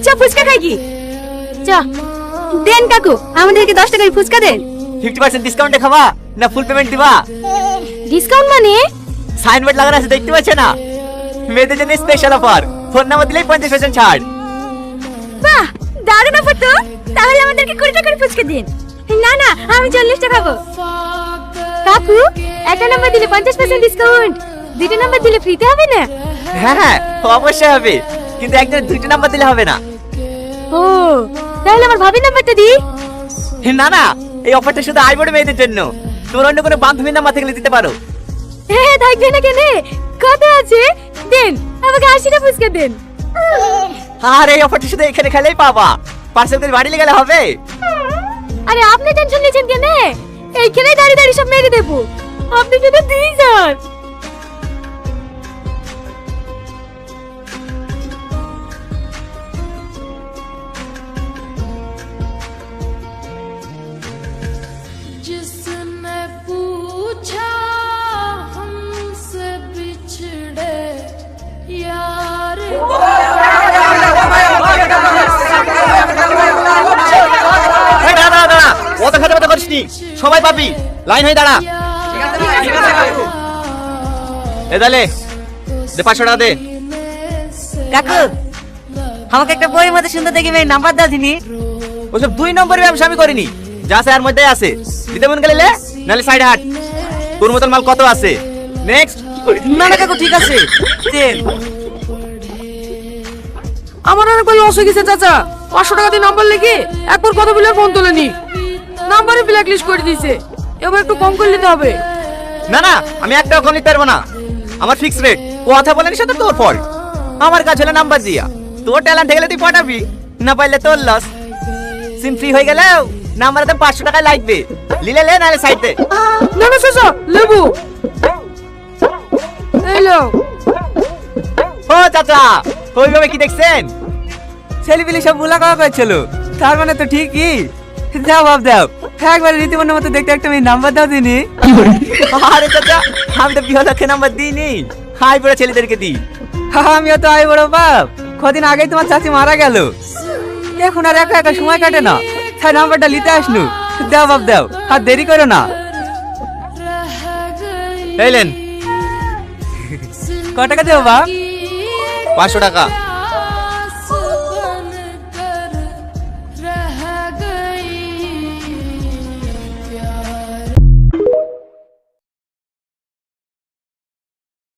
চ ফুচকা খাই কি চ দেন কাকু আমাদেরকে 10 টাকার ফুচকা দেন 50% ডিসকাউন্টে খাবা না ফুল পেমেন্ট দিবা? ডিসকাউন্ট মানে সাইনবোর্ড লাগানো আছে দেখতে পাচ্ছ না? মেয়েদের জন্য স্পেশাল অফার, ফোন নাম্বার দিলেই 50% ছাড়। বাহ দারুণ অফার তো। তাহলে আমাদেরকে 20 টাকার ফুচকা দিন। না না আমি 40 টাকা খাবো। কাকু একটা নাম্বার দিলে 50% ডিসকাউন্ট, দুটো নাম্বার দিলে ফ্রিতে হবে না? হ্যাঁ হ্যাঁ অবশ্যই হবে, কিন্তু একজনের দুইটা নাম্বার দিলে হবে না। ও তাহলে আমার ভাবির নাম্বারটা দি। না না এই অফারটা শুধু আইবড় মেয়েদের জন্য, তোমার অন্য কোনো বান্ধবীর নাম্বার থাকলে দিতে পারো। হ্যাঁ থাকবে না কেন, কত আছে দেন, আমাকে 80 টা ফুচকা দেন। আর এই অফারটা শুধু এখানে খেলেই পাবা, পার্সেল করে বাড়ি গেলে হবে। আরে আপনি টেনশন নিয়েছেন কেন, এইখানে দাঁড়িয়ে দাঁড়িয়ে সব মেরে দেবো, আপনি শুধু দিয়ে যান। जिसने पूछा हमसे बिछड़े यार এই দাঁড়া দাঁড়া দাঁড়া, অত খাতা কথা করিস নি, সবাই পাবি, লাইন হয়ে দাঁড়া। এ দালে দে 500 টাকা দে। কাকু আমাকে একটা বইয়ের মধ্যে সুন্দর দেখে মেয়ে নাম্বার দাও দিনি। ওসব 2 নম্বরের ব্যবসা আমি করিনি, যা আছে এর মধ্যেই আছে, দিতে মন গেলে নালে সাইড হাট। তোর মতন মাল কত আছে, নেক্সট। না না কাকু ঠিক আছে দেন। আমার অনেক লস হয়ে গেছে চাচা, 500 টাকা দিয়ে নাম্বার লিখে একবার কথা বলে আর ফোন তোলেনি, নাম্বারে ব্ল্যাক লিস্ট করে দিয়েছে, এবার একটু কম করে নিতে হবে। না না আমি একটা কম নিতে পারবো না, আমার ফিক্স রেট, কথা বলেনি সাথে তোর ফল্ট। আমার কাছে হলে নাম্বার দিয়া, তোর ট্যালেন্ট গেলে তুই পাঠাবি, না পাইলে তোর লস। সিম ফ্রি হয়ে গেলেও নাম্বারের দাম 500 টাকায় লাগবে, লিলে লে নালে সাইডে। না না চাচা লেবু এলো। ও চাচা ওইভাবে কি দেখছেন, ছেলেপিলি সব মুলাকাওয়া করছিল, তার মানে তো ঠিকই। দাও বাপ দাও, একবার রীতিমন্নের মতো দেখতে একটা মেয়ে নাম্বার দাও দিনি। আরে চাচা আমি তো বিহলক্ষে নাম্বার দিইনি, হাই বড় ছেলেদেরকে দিই। আমিও তো আই বড় বাপ, কদিন আগেই তোমার চাচি মারা গেল, এখন আর একা একা সময় কাটে না, তাই নাম্বারটা নিতে আসনু। দাও বাপ দাও, আর দেরি করো না। এইলেন ক টাকা দেবো বাপ? 500 টাকা।